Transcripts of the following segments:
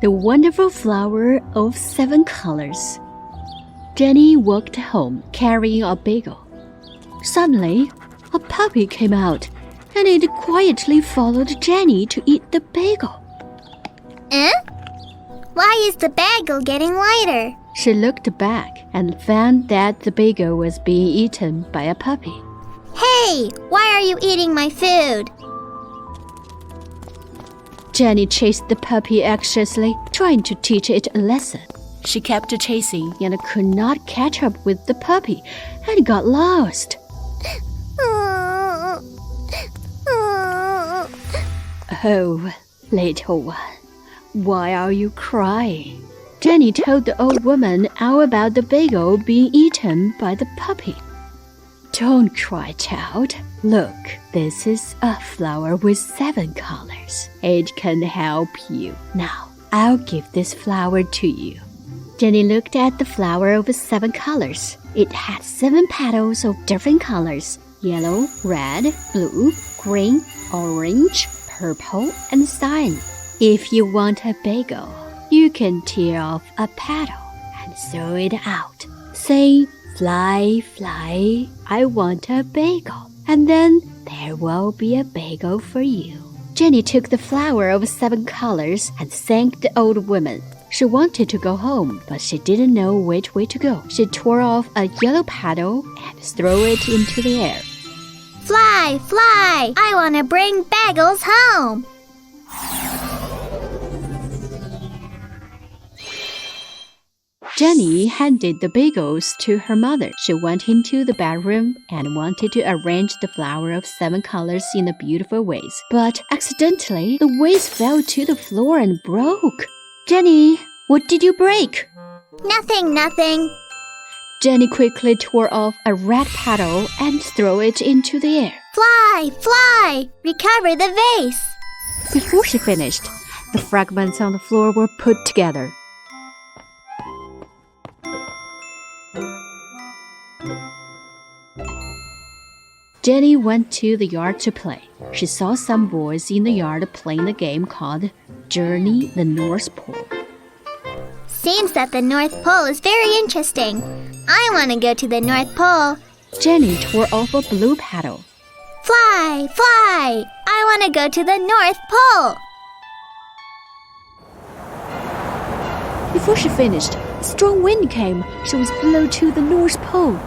the wonderful flower of 7 colors. Jenny walked home carrying a bagel. Suddenly, a puppy came out, and it quietly followed Jenny to eat the bagel. Why is the bagel getting lighter? She looked back and found that the bagel was being eaten by a puppy. Hey, why are you eating my food? Jenny chased the puppy anxiously, trying to teach it a lesson. She kept chasing and could not catch up with the puppy and got lost. Oh, little one, why are you crying? Jenny told the old woman all about the bagel being eaten by the puppy. Don't cry, child. Look, this is a flower with 7 colors. It can help you. Now, I'll give this flower to you. Jenny looked at the flower of 7 colors. It had 7 petals of different colors: yellow, red, blue, green, orange, purple, and cyan. If you want a bagel, you can tear off a petal and throw it out. Say, fly, fly, I want a bagel. And then there will be a bagel for you. Jenny took the flower of 7 colors and thanked the old woman. She wanted to go home, but she didn't know which way to go. She tore off a yellow petal and threw it into the air. Fly, fly! I want to bring bagels home! Jenny handed the bagels to her mother. She went into the bedroom and wanted to arrange the flower of 7 colors in a beautiful ways. But accidentally, the vase fell to the floor and broke. Jenny, what did you break? Nothing. Jenny quickly tore off a red petal and threw it into the air. Fly, fly! Recover the vase! Before she finished, the fragments on the floor were put together. Jenny went to the yard to play. She saw some boys in the yard playing a game called Journey the North Pole. Seems that the North Pole is very interesting. I want to go to the North Pole. Jenny tore off a blue petal. Fly, fly! I want to go to the North Pole. Before she finished, a strong wind came. She was blown to the North Pole.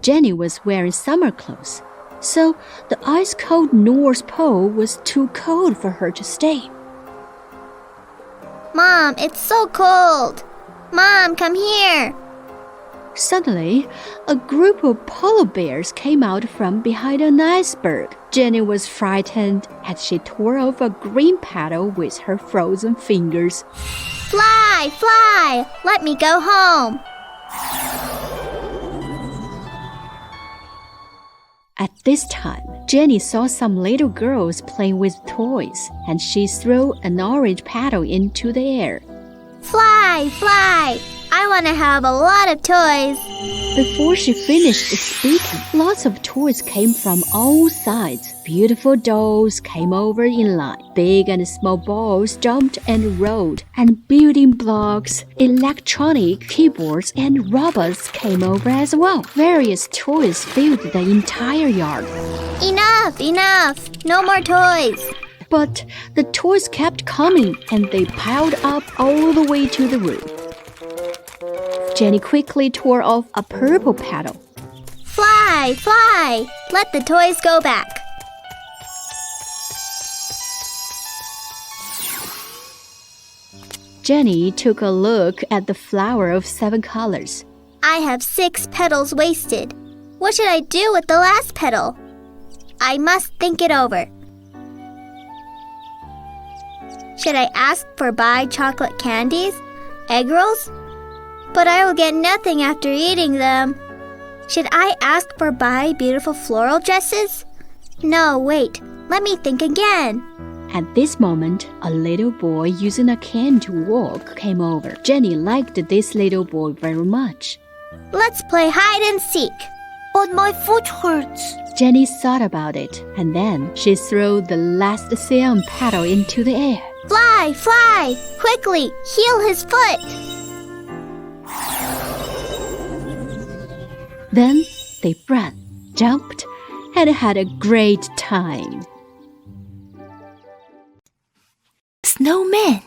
Jenny was wearing summer clothes, so the ice-cold North Pole was too cold for her to stay. Mom, it's so cold. Mom, come here. Suddenly, a group of polar bears came out from behind an iceberg. Jenny was frightened as she tore off a green petal with her frozen fingers. Fly, fly! Let me go home. At this time, Jenny saw some little girls playing with toys, and she threw an orange petal into the air. Fly, fly! I want to have a lot of toys. Before she finished speaking, lots of toys came from all sides. Beautiful dolls came over in line. Big and small balls jumped and rolled, and building blocks, electronic keyboards, and robots came over as well. Various toys filled the entire yard. Enough! No more toys. But the toys kept coming, and they piled up all the way to the roof. Jenny quickly tore off a purple petal. Fly, fly! Let the toys go back. Jenny took a look at the flower of 7 colors. I have 6 petals wasted. What should I do with the last petal? I must think it over. Should I ask for buy chocolate candies? Egg rolls? But I will get nothing after eating them. Should I ask for buy beautiful floral dresses? No, wait. Let me think again. At this moment, a little boy using a cane to walk came over. Jenny liked this little boy very much. Let's play hide and seek. But my foot hurts. Jenny thought about it, and then she threw the last cyan petal into the air. Fly, fly! Quickly, heal his foot! Then they ran, jumped, and had a great time. Snowman.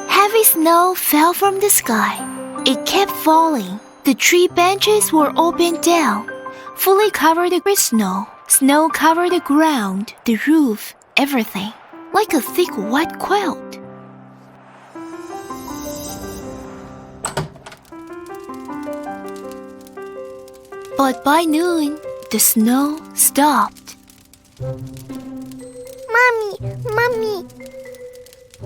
Heavy snow fell from the sky. It kept falling. The tree branches were all bent down, fully covered with snow. Snow covered the ground, the roof, everything, like a thick white quilt. But by noon, the snow stopped. Mommy!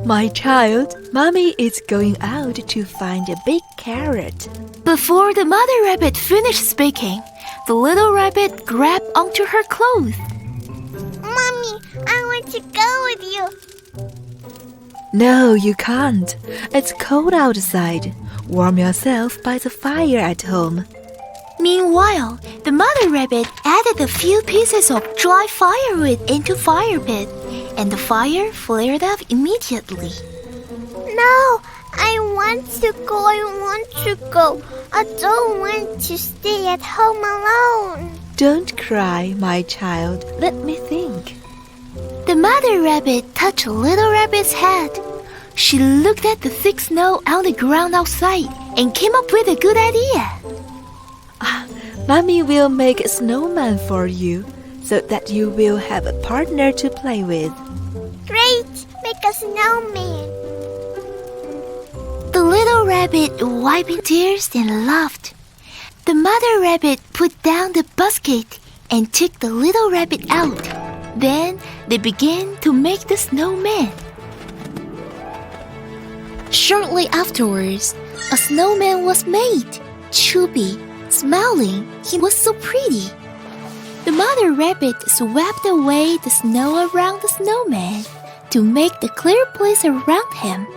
My child, Mommy is going out to find a big carrot. Before the mother rabbit finished speaking, the little rabbit grabbed onto her clothes. Mommy, I want to go with you. No, you can't. It's cold outside. Warm yourself by the fire at home. Meanwhile, the mother rabbit added a few pieces of dry firewood into fire pit, and the fire flared up immediately. No, I want to go. I don't want to stay at home alone. Don't cry, my child. Let me think. The mother rabbit touched little rabbit's head. She looked at the thick snow on the ground outside and came up with a good idea. Mommy will make a snowman for you, so that you will have a partner to play with. Great! Make a snowman. The little rabbit wiped tears and laughed. The mother rabbit put down the basket and took the little rabbit out. Then they began to make the snowman. Shortly afterwards, a snowman was made. Chubby, smiling, he was so pretty. The mother rabbit swept away the snow around the snowman to make the clear place around him.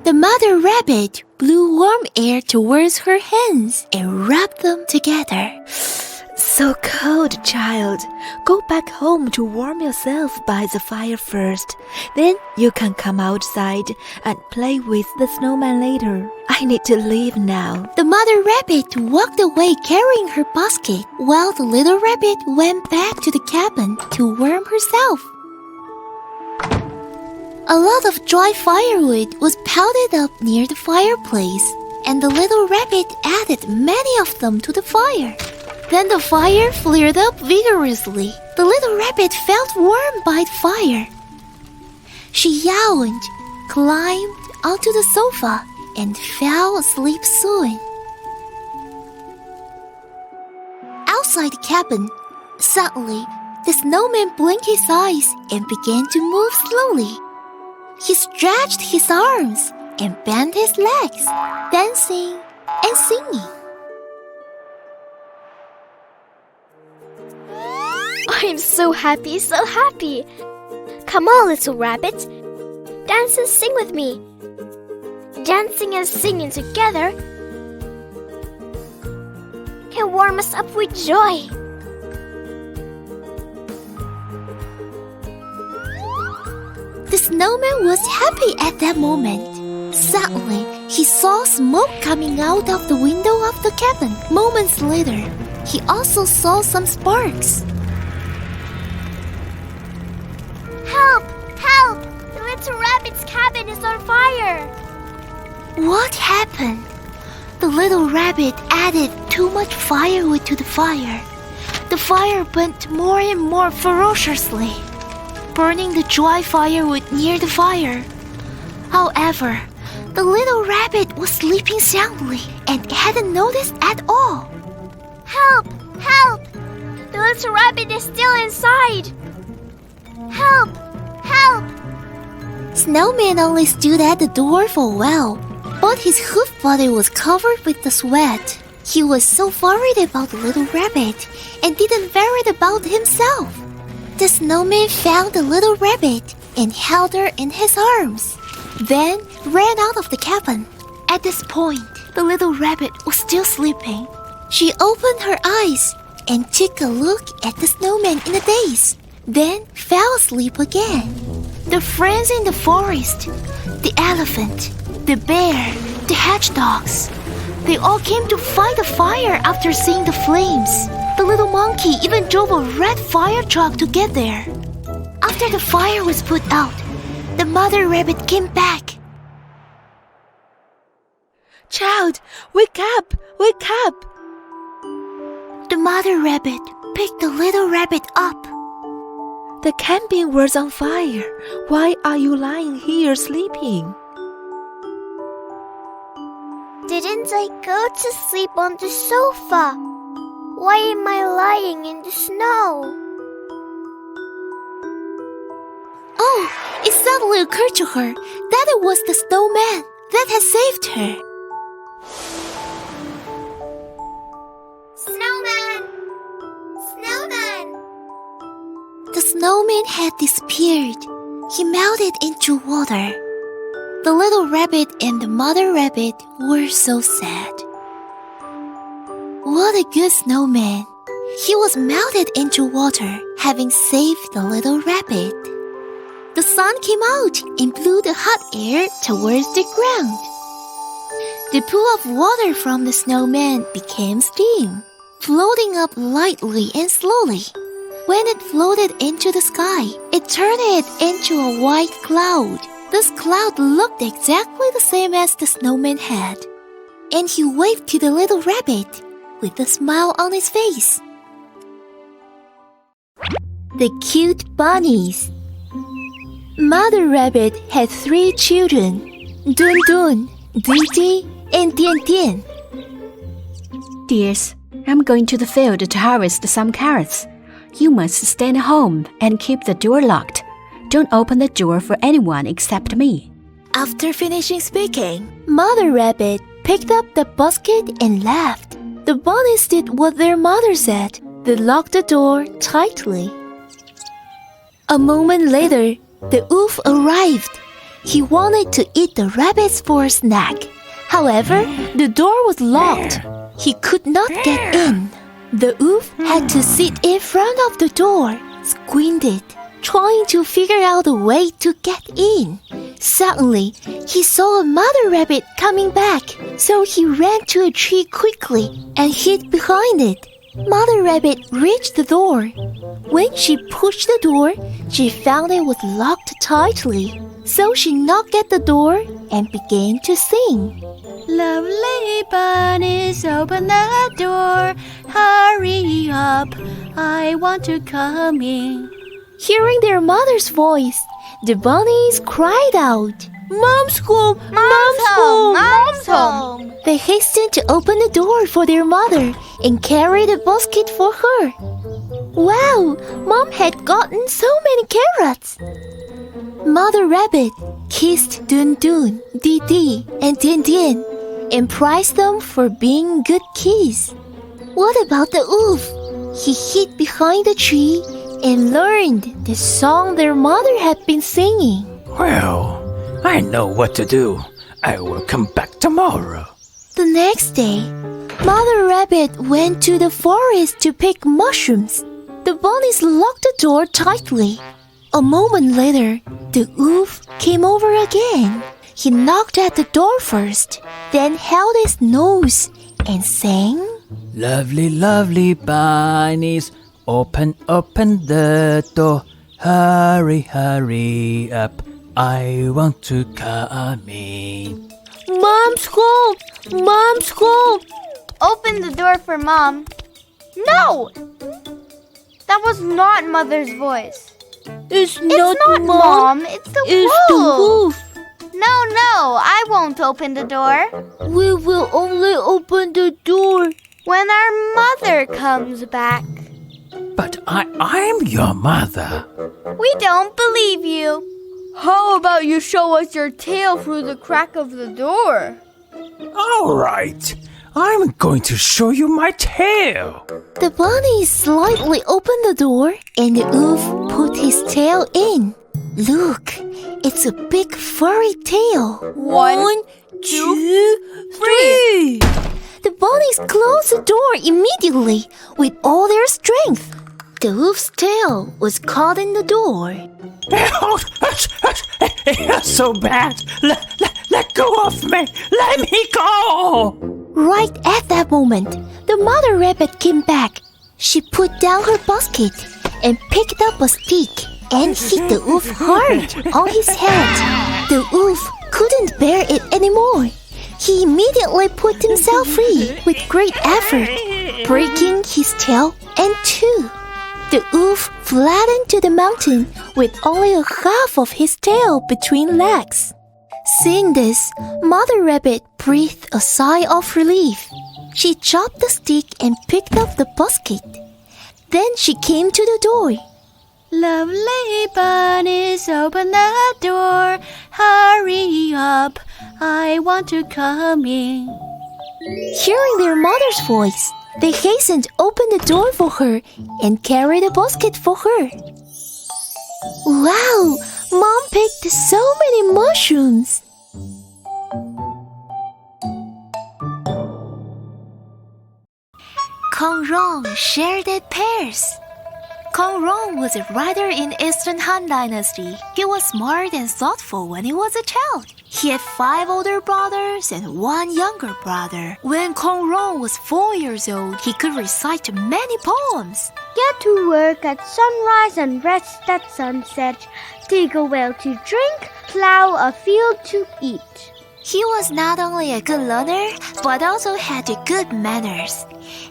The mother rabbit blew warm air towards her hands and rubbed them together. So cold, child. Go back home to warm yourself by the fire first. Then you can come outside and play with the snowman later. I need to leave now. The mother rabbit walked away carrying her basket, while the little rabbit went back to the cabin to warm herself. A lot of dry firewood was piled up near the fireplace, and the little rabbit added many of them to the fire. Then the fire flared up vigorously. The little rabbit felt warm by the fire. She yawned, climbed onto the sofa, and fell asleep soon. Outside the cabin, suddenly, the snowman blinked his eyes and began to move slowly. He stretched his arms and bent his legs, dancing and singing. I'm so happy, so happy. Come on, little rabbit. Dance and sing with me. Dancing and singing together can warm us up with joy. The snowman was happy at that moment. Suddenly, he saw smoke coming out of the window of the cabin. Moments later, he also saw some sparks. Help! Help! The little rabbit's cabin is on fire. What happened? The little rabbit added too much firewood to the fire. The fire burnt more and more ferociously, burning the dry firewood near the fire. However, the little rabbit was sleeping soundly and hadn't noticed at all. Help! Help! The little rabbit is still inside. Help! Help! Snowman only stood at the door for a while, but his hoof body was covered with the sweat. He was so worried about the little rabbit and didn't worry about himself. The snowman found the little rabbit and held her in his arms, then ran out of the cabin. At this point, the little rabbit was still sleeping. She opened her eyes and took a look at the snowman in a daze, then fell asleep again. The friends in the forest, the elephant, the bear, the hedgehogs, they all came to fight the fire after seeing the flames. The little monkey even drove a red fire truck to get there. After the fire was put out, the mother rabbit came back. Child, wake up! Wake up! The mother rabbit picked the little rabbit up. The camping was on fire. Why are you lying here sleeping? Didn't I go to sleep on the sofa? Why am I lying in the snow? Oh, it suddenly occurred to her that it was the snowman that had saved her. Snowman! Snowman! The snowman had disappeared. He melted into water. The little rabbit and the mother rabbit were so sad. What a good snowman! He was melted into water, having saved the little rabbit. The sun came out and blew the hot air towards the ground. The pool of water from the snowman became steam, floating up lightly and slowly. When it floated into the sky, it turned it into a white cloud. This cloud looked exactly the same as the snowman had, and he waved to the little rabbit with a smile on his face. The Cute Bunnies. Mother Rabbit had 3 children, Dun Dun, Di Di, and Dian Dian. Dears, I'm going to the field to harvest some carrots. You must stay at home and keep the door locked. Don't open the door for anyone except me. After finishing speaking, Mother Rabbit picked up the basket and left. The bunnies did what their mother said. They locked the door tightly. A moment later, the wolf arrived. He wanted to eat the rabbits for a snack. However, the door was locked. He could not get in. The wolf had to sit in front of the door, squinted, trying to figure out a way to get in. Suddenly, he saw a mother rabbit coming back, so he ran to a tree quickly and hid behind it. Mother Rabbit reached the door. When she pushed the door, she found it was locked tightly. So she knocked at the door and began to sing. Lovely bunnies, open the door. Hurry up, I want to come in. Hearing their mother's voice, the bunnies cried out, "Mom's home! Mom's home! Mom's home! They hastened to open the door for their mother and carried a basket for her. Wow! Mom had gotten so many carrots! Mother Rabbit kissed Dun Dun, Di Di, and Dian Dian and praised them for being good kids. What about the wolf? He hid behind the tree and learned the song their mother had been singing. Well, I know what to do. I will come back tomorrow. The next day, Mother Rabbit went to the forest to pick mushrooms. The bunnies locked the door tightly. A moment later, the wolf came over again. He knocked at the door first, then held his nose and sang, Lovely, lovely bunnies, open, open the door. Hurry, hurry up, I want to come in. "Mom's home! Mom's home. Open the door for Mom. No! That was not Mother's voice. It's Not Mom. It's the It's wolf. the wolf. No, I won't open the door. We will only open the door. When our mother comes back. But I'm your mother. We don't believe you. How about you show us your tail through the crack of the door? All right. I'm going to show you my tail. The bunny slightly opened the door and the wolf put his tail in. Look, it's a big furry tail. One, two, three. The bunnies closed the door immediately with all their strength. The wolf's tail was caught in the door. It's so bad. Let go of me. Let me go. Right at that moment, the mother rabbit came back. She put down her basket and picked up a stick and hit the wolf hard on his head. The wolf couldn't bear it anymore. He immediately put himself free with great effort, breaking his tail in two. The wolf flattened to the mountain with only a half of his tail between legs. Seeing this, Mother Rabbit breathed a sigh of relief. She chopped the stick and picked up the basket. Then she came to the door. Lovely bunnies, open the door. Hurry up, I want to come in. Hearing their mother's voice, they hastened to open the door for her and carried a basket for her. Wow! Mom picked so many mushrooms!孔融shared at Pears.孔融was a writer in Eastern Han Dynasty. He was smart and thoughtful when he was a child. He had 5 older brothers and 1 younger brother. When孔融was 4 years old, he could recite many poems. Get to work at sunrise and rest at sunset. Dig a well to drink, plow a field to eat. He was not only a good learner, but also had good manners.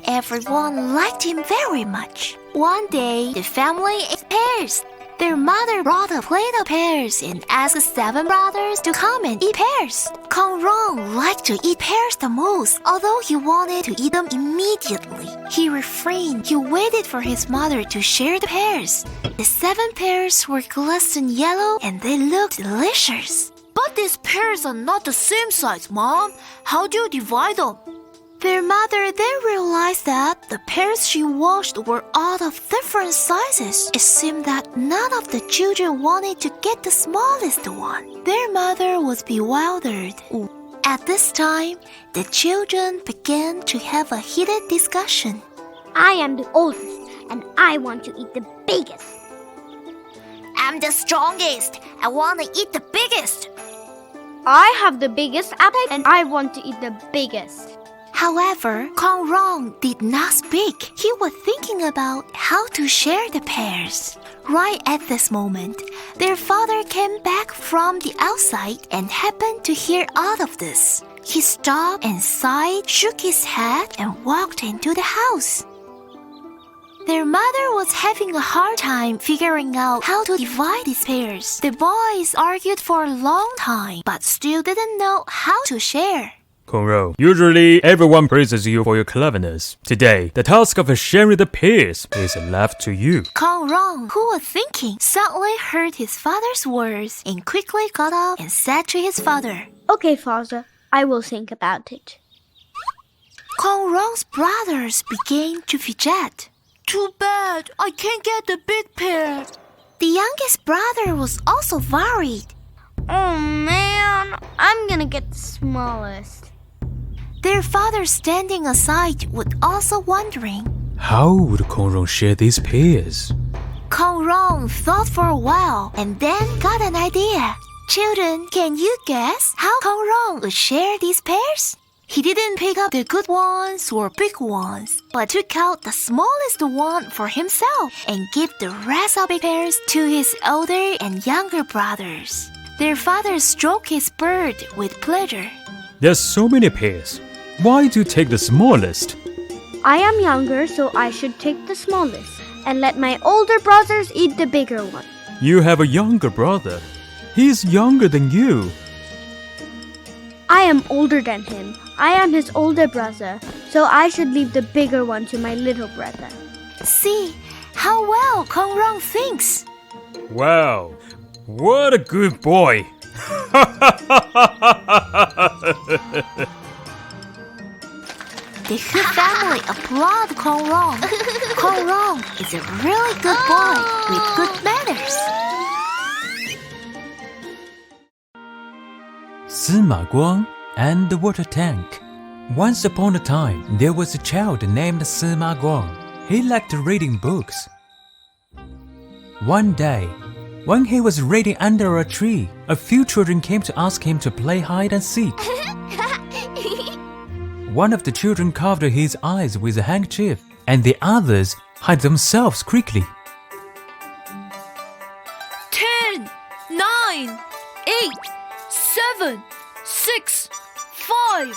Everyone liked him very much. One day, the family ate pears. Their mother brought a plate of pears and asked 7 brothers to come and eat pears.孔融liked to eat pears the most, although he wanted to eat them immediately. He refrained. He waited for his mother to share the pears. The 7 pears were glistening yellow and they looked delicious. But these pears are not the same size, Mom. How do you divide them? Their mother then realized that the pears she washed were all of different sizes. It seemed that none of the children wanted to get the smallest one. Their mother was bewildered. At this time, the children began to have a heated discussion. I am the oldest, and I want to eat the biggest. I'm the strongest. I want to eat the biggest. I have the biggest appetite, and I want to eat the biggest. However,孔融did not speak. He was thinking about how to share the pears. Right at this moment, their father came back from the outside and happened to hear all of this. He stopped and sighed, shook his head, and walked into the house. Their mother was having a hard time figuring out how to divide these pears. The boys argued for a long time, but still didn't know how to share.孔融, usually everyone praises you for your cleverness. Today, the task of sharing the pears is left to you.孔融, who was thinking, suddenly heard his father's words and quickly got up and said to his father, Okay, father, I will think about it.孔融's brothers began to fidget. Too bad, I can't get the big pear. The youngest brother was also worried. Oh man, I'm gonna get the smallest. Their father standing aside was also wondering. How would孔融share these pears?孔融thought for a while and then got an idea. Children, can you guess how孔融would share these pears? He didn't pick up the good ones or big ones, but took out the smallest one for himself and gave the rest of the pears to his older and younger brothers. Their father stroked his bird with pleasure. There's so many pears. Why do you take the smallest? I am younger, so I should take the smallest and let my older brothers eat the bigger one. You have a younger brother. He is younger than you. I am older than him. I am his older brother, so I should leave the bigger one to my little brother. See how well孔融thinks. Wow, what a good boy. The whole family applaud孔融.孔融is a really good boy with good manners. Sima Guang and the water tank. Once upon a time, there was a child named Sima Guang. He liked reading books. One day, when he was reading under a tree, a few children came to ask him to play hide and seek. One of the children covered his eyes with a handkerchief, and the others hid themselves quickly. 10, 9, 8, 7, 6, 5,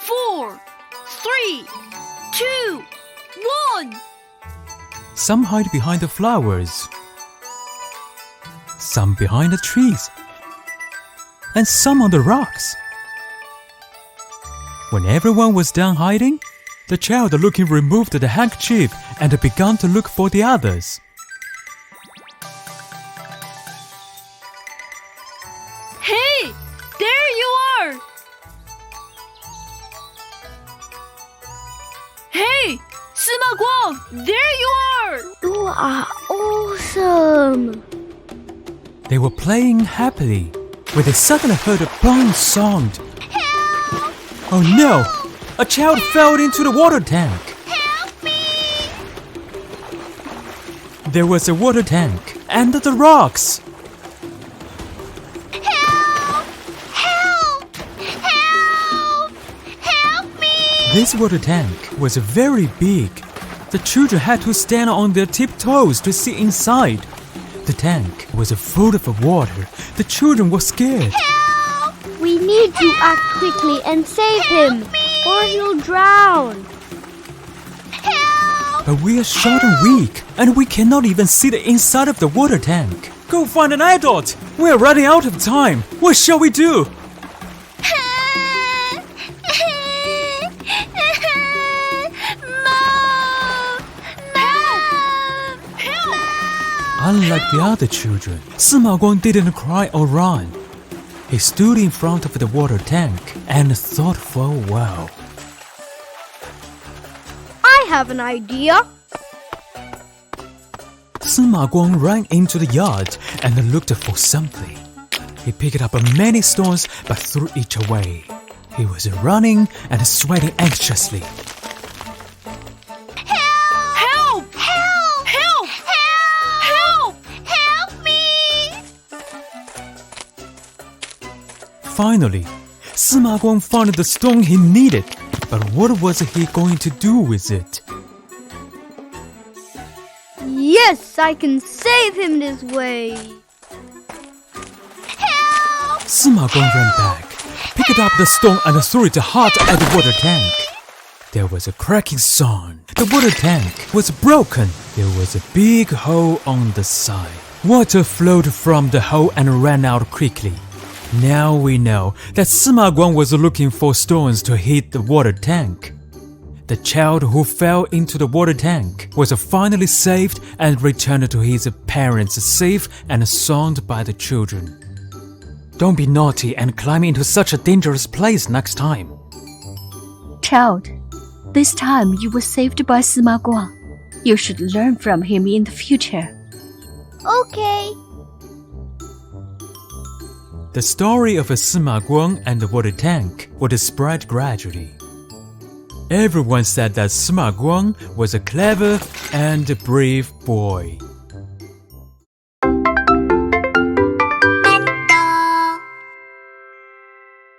4, 3, 2, 1. Some hide behind the flowers, some behind the trees, and some on the rocks. When everyone was done hiding, the child looking removed the handkerchief and began to look for the others. Hey, there you are! Hey, Sima Guang, there you are! You are awesome! They were playing happily when they suddenly heard a boom sound. Help! Oh no! A child fell into the water tank. Help me! There was a water tank under the rocks. Help! Help! Help! Help me! This water tank was very big. The children had to stand on their tiptoes to see inside. The tank was full of water. The children were scared. Help! We need to act quickly and save him, or he'll drown. Help! But we are short and weak, and we cannot even see the inside of the water tank. Go find an adult! We are running out of time. What shall we do? Unlike the other children, Sima Guang didn't cry or run. He stood in front of the water tank and thought for a while. I have an idea. Sima Guang ran into the yard and looked for something. He picked up many stones but threw each away. He was running and sweating anxiously. Help! Help! Help! Help! Help me! Finally, Sima Guang found the stone he needed. But what was he going to do with it? Yes, I can save him this way. Help! Sima Guang ran back, picked up the stone and threw it hard at the water tank. There was a cracking sound. The water tank was broken. There was a big hole on the side. Water flowed from the hole and ran out quickly. Now we know that Sima Guang was looking for stones to hit the water tank. The child who fell into the water tank was finally saved and returned to his parents safe and sound by the children. Don't be naughty and climb into such a dangerous place next time. Child, this time you were saved by Sima Guang. You should learn from him in the future. Okay. The story of Sima Guang and the water tank would spread gradually. Everyone said that Sima Guang was a clever and brave boy.